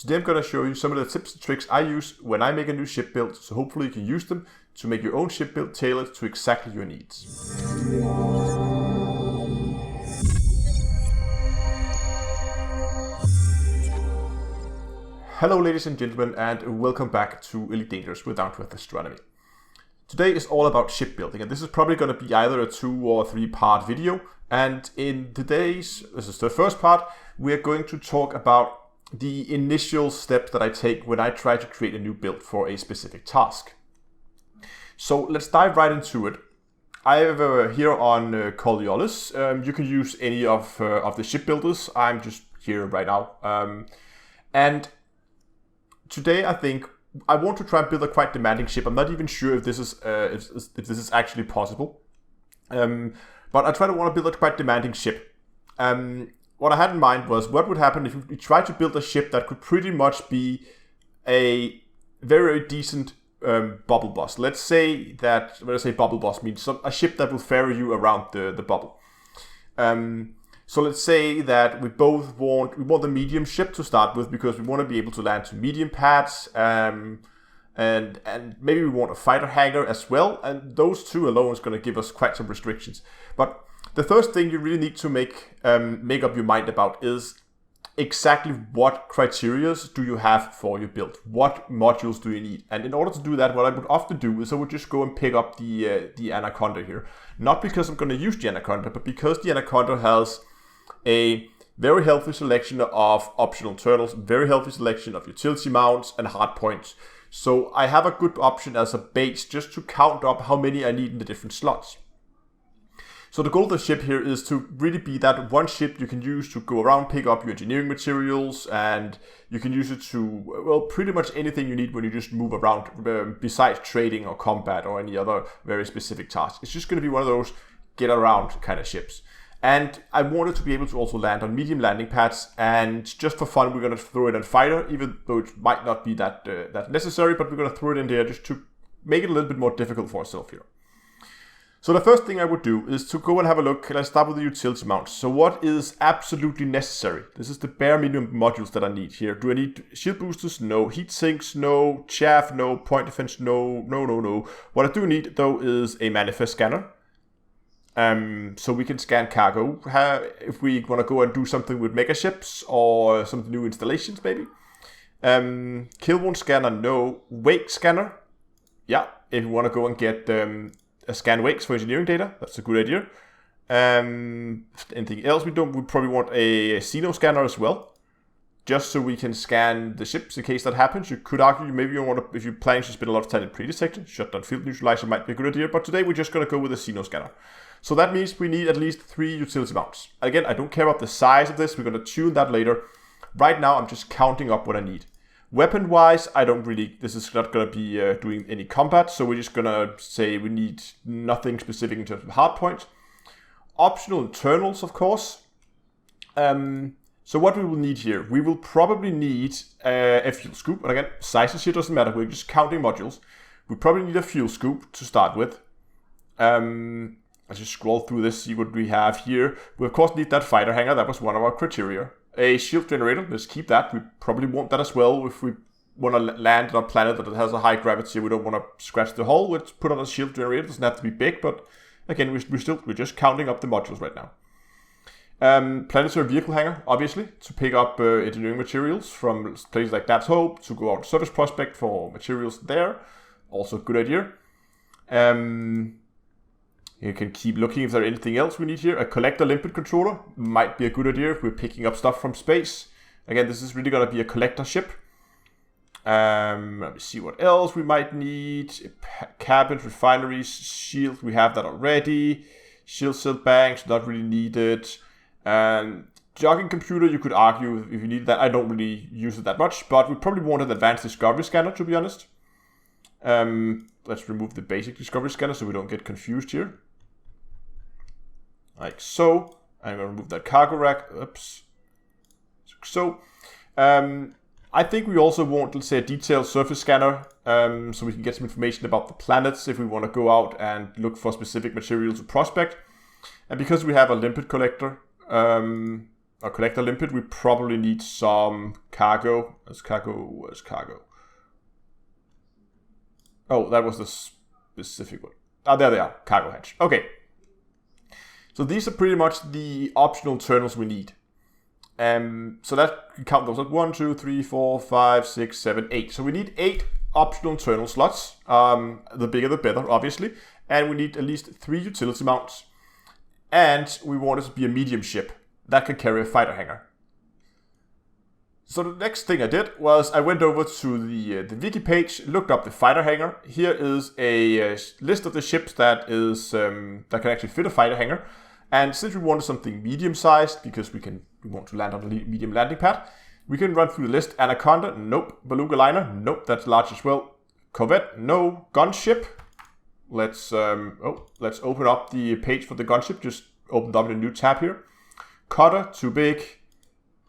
Today I'm going to show you some of the tips and tricks I use when I make a new ship build, so hopefully you can use them to make your own ship build tailored to exactly your needs. Hello ladies and gentlemen, and welcome back to Elite Dangerous with Downtoearth Astronomy. Today is all about shipbuilding, and this is probably going to be either a 2 or 3 part video. And in this is the first part, we are going to talk about the initial steps that I take when I try to create a new build for a specific task. So let's dive right into it. I have here on Coriolis, you can use any of the shipbuilders. I'm just here right now. And today I think I want to try and build a quite demanding ship. I'm not even sure if this is if this is actually possible. But I want to build a quite demanding ship. What I had in mind was what would happen if we tried to build a ship that could pretty much be a very, very decent bubble boss. Let's say that, when I say bubble boss, means a ship that will ferry you around the bubble. So let's say that we want the medium ship to start with, because we want to be able to land to medium pads, and maybe we want a fighter hangar as well, and those two alone is going to give us quite some restrictions. But the first thing you really need to make up your mind about is exactly what criteria do you have for your build. What modules do you need? And in order to do that, what I would often do is I would just go and pick up the Anaconda here. Not because I'm going to use the Anaconda, but because the Anaconda has a very healthy selection of optional internals, very healthy selection of utility mounts and hard points. So I have a good option as a base just to count up how many I need in the different slots. So the goal of the ship here is to really be that one ship you can use to go around, pick up your engineering materials, and you can use it to, well, pretty much anything you need when you just move around, besides trading or combat or any other very specific task. It's just going to be one of those get around kind of ships. And I wanted to be able to also land on medium landing pads, and just for fun we're going to throw it on fighter, even though it might not be that necessary, but we're going to throw it in there just to make it a little bit more difficult for ourselves here. So the first thing I would do is to go and have a look. Let's start with the utility mounts. So what is absolutely necessary? This is the bare minimum modules that I need here. Do I need shield boosters? No. Heat sinks? No. Chaff? No. Point defense? No. No. What I do need though is a manifest scanner. So we can scan cargo if we want to go and do something with mega ships or some new installations maybe. Kill wound scanner? No. Wake scanner? Yeah. If you want to go and get scan wakes for engineering data, that's a good idea. Anything else we probably want a Xeno scanner as well, just so we can scan the ships in case that happens. You could argue maybe you want to, if you're planning to spend a lot of time in pre-detection, shut down field neutralizer might be a good idea, but today we're just going to go with a Xeno scanner. So that means we need at least 3 utility mounts. Again, I don't care about the size of this, we're going to tune that later. Right now I'm just counting up what I need. Weapon-wise, this is not going to be doing any combat, so we're just going to say we need nothing specific in terms of hard points. Optional internals, of course. So what we will need here, we will probably need a fuel scoop. And again, sizes here doesn't matter, we're just counting modules. We probably need a fuel scoop to start with. Let's just scroll through this, see what we have here. We of course need that fighter hangar, that was one of our criteria. A shield generator, let's keep that. We probably want that as well if we want to land on a planet that has a high gravity. We don't want to scratch the hull. Let's put on a shield generator. It doesn't have to be big, but again, we're just counting up the modules right now. Planetary vehicle hangar, obviously, to pick up engineering materials from places like That's Hope, to go out to Service Prospect for materials there. Also a good idea. You can keep looking if there's anything else we need here. A collector limpet controller might be a good idea if we're picking up stuff from space. Again, this is really going to be a collector ship. Let me see what else we might need. Cabins, refineries, shield, we have that already. Shield cell banks, not really needed. Jogging computer, you could argue if you need that. I don't really use it that much, but we probably want an advanced discovery scanner, to be honest. Let's remove the basic discovery scanner so we don't get confused here. Like so. I'm going to remove that cargo rack. Oops. So, I think we also want, let's say, a detailed surface scanner, so we can get some information about the planets if we want to go out and look for specific materials to prospect. And because we have a limpet collector, a collector limpet, we probably need some cargo. Where's cargo? Oh, that was the specific one. Ah, there they are, cargo hatch. Okay. So these are pretty much the optional internals we need. So that you count those at 1, 2, 3, 4, 5, 6, 7, 8. So we need 8 optional internal slots. The bigger the better, obviously. And we need at least 3 utility mounts. And we want it to be a medium ship that can carry a fighter hangar. So the next thing I did was I went over to the wiki page, looked up the fighter hangar. Here is a list of the ships that can actually fit a fighter hangar. And since we wanted something medium-sized, because we want to land on the medium landing pad, we can run through the list. Anaconda, nope. Beluga liner, nope, that's large as well. Corvette, no. Gunship, let's open up the page for the gunship. Just opened up a new tab here. Cutter, too big.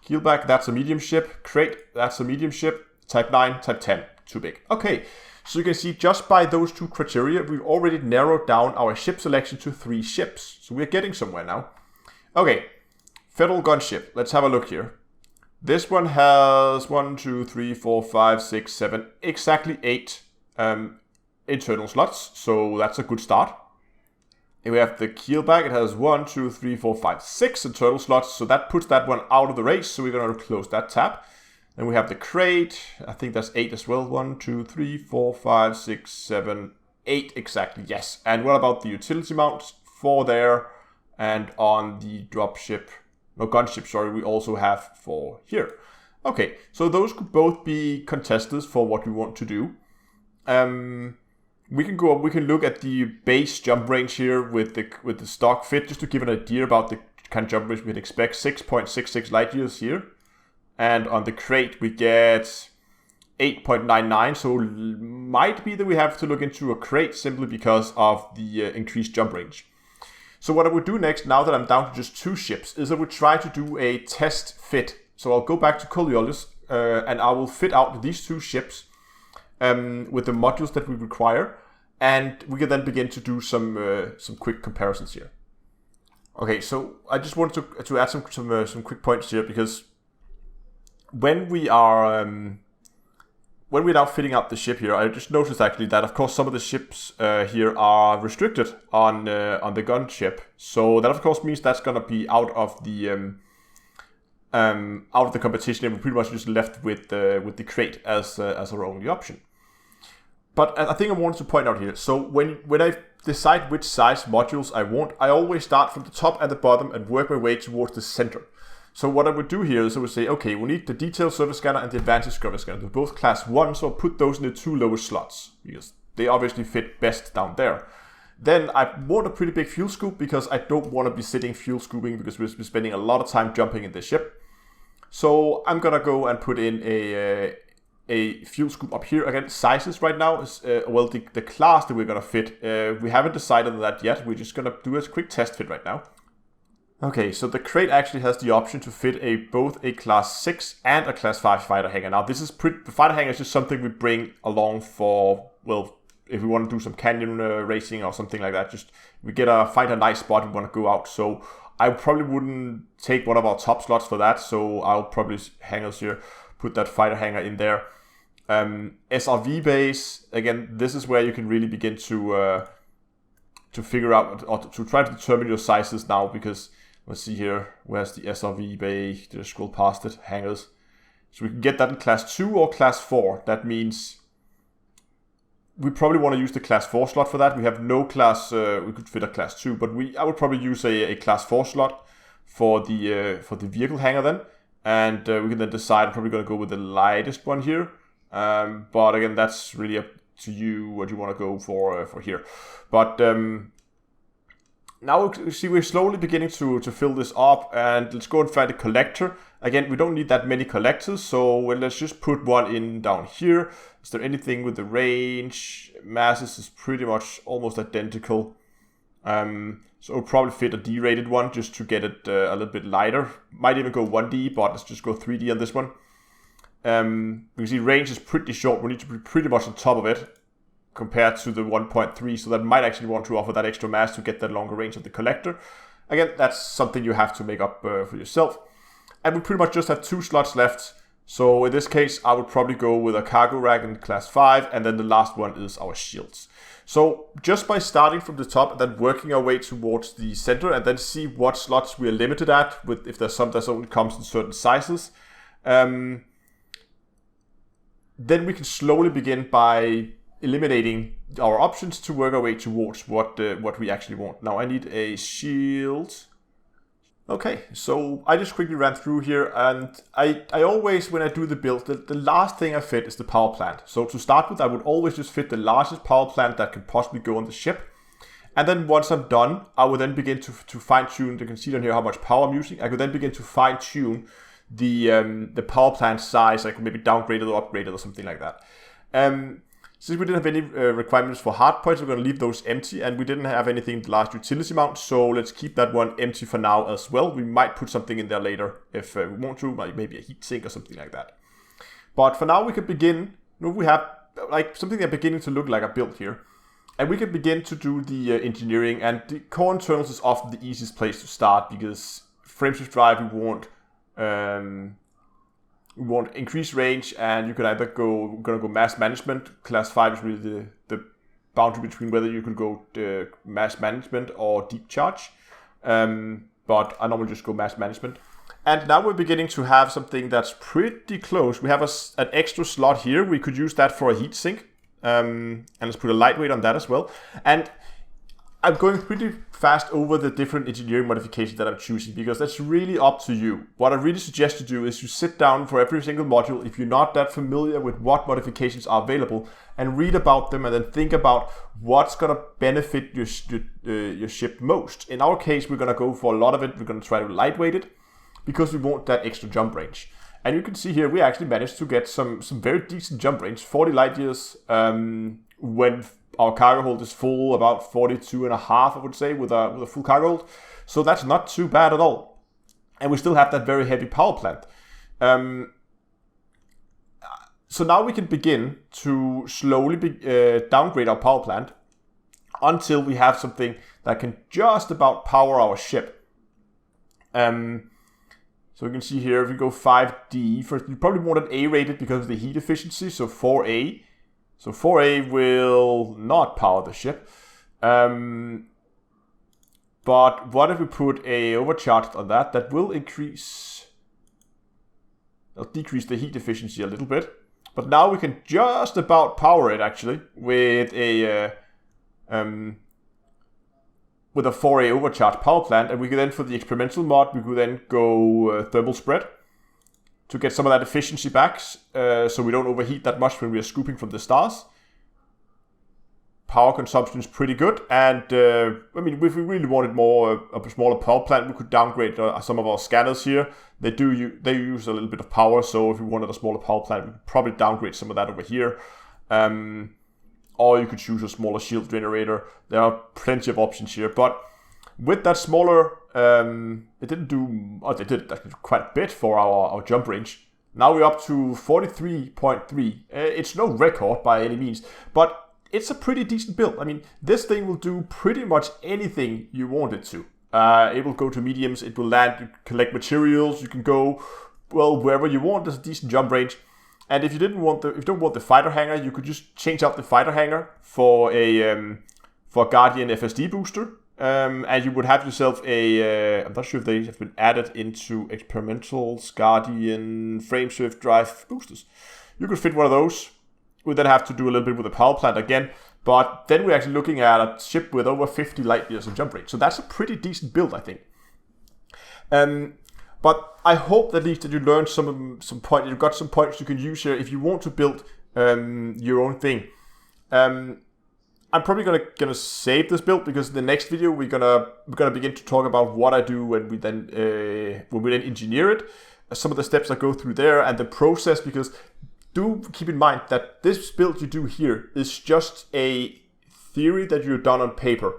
Keelback, that's a medium ship. Crate, that's a medium ship. Type 9, Type 10, too big. Okay, so you can see just by those 2 criteria, we've already narrowed down our ship selection to 3 ships. So we're getting somewhere now. Okay, Federal gunship. Let's have a look here. This one has 1, 2, 3, 4, 5, 6, 7, exactly 8 internal slots. So that's a good start. And we have the keelback. It has 1, 2, 3, 4, 5, 6 internal slots. So that puts that one out of the race. So we're going to close that tab. Then we have the crate. I think that's 8 as well. 1, 2, 3, 4, 5, 6, 7, 8 exactly. Yes. And what about the utility mounts? 4 there. And on the gunship, sorry, we also have 4 here. Okay, so those could both be contesters for what we want to do. We can go up, we can look at the base jump range here with the stock fit, just to give an idea about the kind of jump range we'd expect. 6.66 light years here. And on the crate we get 8.99, so might be that we have to look into a crate simply because of the increased jump range. So what I would do next, now that I'm down to just 2 ships, is I would try to do a test fit. So I'll go back to Coriolis and I will fit out these 2 ships with the modules that we require, and we can then begin to do some quick comparisons here. Okay, so I just wanted to add some quick points here, because when we are when we're now fitting out the ship here, I just noticed actually that of course some of the ships here are restricted on the gunship. So that of course means that's gonna be out of the competition, and we're pretty much just left with the crate as our only option. But I think I wanted to point out here, so when I decide which size modules I want, I always start from the top and the bottom and work my way towards the center. So what I would do here is I would say, okay, we need the detailed surface scanner and the advanced scrubber scanner. They're both class 1, so I'll put those in the 2 lowest slots, because they obviously fit best down there. Then I want a pretty big fuel scoop, because I don't want to be sitting fuel scooping, because we're spending a lot of time jumping in the ship. So I'm gonna go and put in a fuel scoop up here. Again, sizes right now is, the class that we're gonna fit, we haven't decided on that yet. We're just gonna do a quick test fit right now. Okay, so the crate actually has the option to fit both a class 6 and a class 5 fighter hangar. Now this is the fighter hangar is just something we bring along for, well, if we want to do some canyon racing or something like that. Just we find a nice spot we want to go out. So I probably wouldn't take one of our top slots for that. So I'll probably hangars here, put that fighter hangar in there. SRV base, again, this is where you can really begin to figure out, or to try to determine your sizes now, because let's see here, where's the SRV bay? Did I scroll past it? Hangars. So we can get that in class 2 or class 4. That means we probably want to use the class 4 slot for that. We have no class, we could fit a class 2, but I would probably use a class 4 slot for the vehicle hangar then. And we can then decide, I'm probably going to go with the lightest one here. But again, that's really up to you what you want to go for here. But now you see we're slowly beginning to fill this up, and let's go and find a collector. Again, we don't need that many collectors, so let's just put one in down here. Is there anything with the range? Masses is pretty much almost identical. So it'll probably fit a D-rated one just to get it a little bit lighter. Might even go 1D, but let's just go 3D on this one. You can see range is pretty short. We need to be pretty much on top of it compared to the 1.3, so that might actually want to offer that extra mass to get that longer range of the collector. Again, that's something you have to make up for yourself. And we pretty much just have 2 slots left. So in this case, I would probably go with a cargo rack in class 5, and then the last one is our shields. So just by starting from the top and then working our way towards the center, and then see what slots we are limited at, with if there's some that only comes in certain sizes, then we can slowly begin by eliminating our options to work our way towards what we actually want. Now I need a shield. Okay, so I just quickly ran through here, and I always, when I do the build, the last thing I fit is the power plant. So to start with, I would always just fit the largest power plant that could possibly go on the ship. And then once I'm done, I would then begin to fine-tune. You can see down here how much power I'm using. I could then begin to fine-tune the power plant size. I could maybe downgrade it or upgrade it or something like that. Since we didn't have any requirements for hard points, we're going to leave those empty, and we didn't have anything in the last utility mount, so let's keep that one empty for now as well. We might put something in there later if we want to, like maybe a heat sink or something like that. But for now, we can begin. We have like something that's beginning to look like a build here, and we can begin to do the engineering. And the core internals is often the easiest place to start, because frameshift drive we want increased range, and you can either go mass management. Class 5 is really the boundary between whether you can go mass management or deep charge. But I normally just go mass management. And now we're beginning to have something that's pretty close. We have an extra slot here. We could use that for a heat sink. And let's put a lightweight on that as well. And I'm going pretty fast over the different engineering modifications that I'm choosing, because that's really up to you. What I really suggest you do is you sit down for every single module, if you're not that familiar with what modifications are available, and read about them, and then think about what's going to benefit your ship most. In our case, we're going to go for a lot of it. We're going to try to lightweight it, because we want that extra jump range. And you can see here, we actually managed to get some very decent jump range, 40 light years, when our cargo hold is full, about 42.5, I would say, with a full cargo hold. So that's not too bad at all. And we still have that very heavy power plant. So now we can begin to slowly downgrade our power plant until we have something that can just about power our ship. So you can see here, if we go 5D, first you probably want it A-rated because of the heat efficiency, so 4A. So 4A will not power the ship. But what if we put a overcharged on that? That will decrease the heat efficiency a little bit. But now we can just about power it actually with a 4A overcharged power plant. And we can then, for the experimental mod, we could then go thermal spread to get some of that efficiency back, so we don't overheat that much when we are scooping from the stars. Power consumption is pretty good, and I mean, if we really wanted a smaller power plant, we could downgrade some of our scanners here. They use a little bit of power, so if we wanted a smaller power plant, we could probably downgrade some of that over here. Or you could choose a smaller shield generator. There are plenty of options here, but with that smaller, it didn't do, they did actually quite a bit for our jump range. Now we're up to 43.3. It's no record by any means, but it's a pretty decent build. I mean, this thing will do pretty much anything you want it to. It will go to mediums, it will land, collect materials, you can go, well, wherever you want. There's a decent jump range. And if you don't want the fighter hangar, you could just change out the fighter hangar for a Guardian FSD booster. And you would have yourself I'm not sure if they have been added into Experimental's Guardian frameshift drive boosters. You could fit one of those. We then have to do a little bit with the power plant again. But then we're actually looking at a ship with over 50 light years of jump range. So that's a pretty decent build, I think. But I hope at least that you learned some points. You've got some points you can use here if you want to build your own thing. I'm probably gonna save this build, because in the next video we're gonna begin to talk about what I do when we then engineer it, some of the steps I go through there, and the process. Because do keep in mind that this build you do here is just a theory that you've done on paper.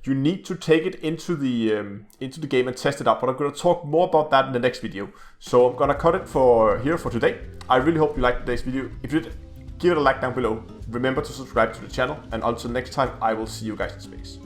You need to take it into the game and test it out. But I'm going to talk more about that in the next video. So I'm going to cut it for today. I really hope you liked today's video. If you did, give it a like down below. Remember to subscribe to the channel. And until next time, I will see you guys in space.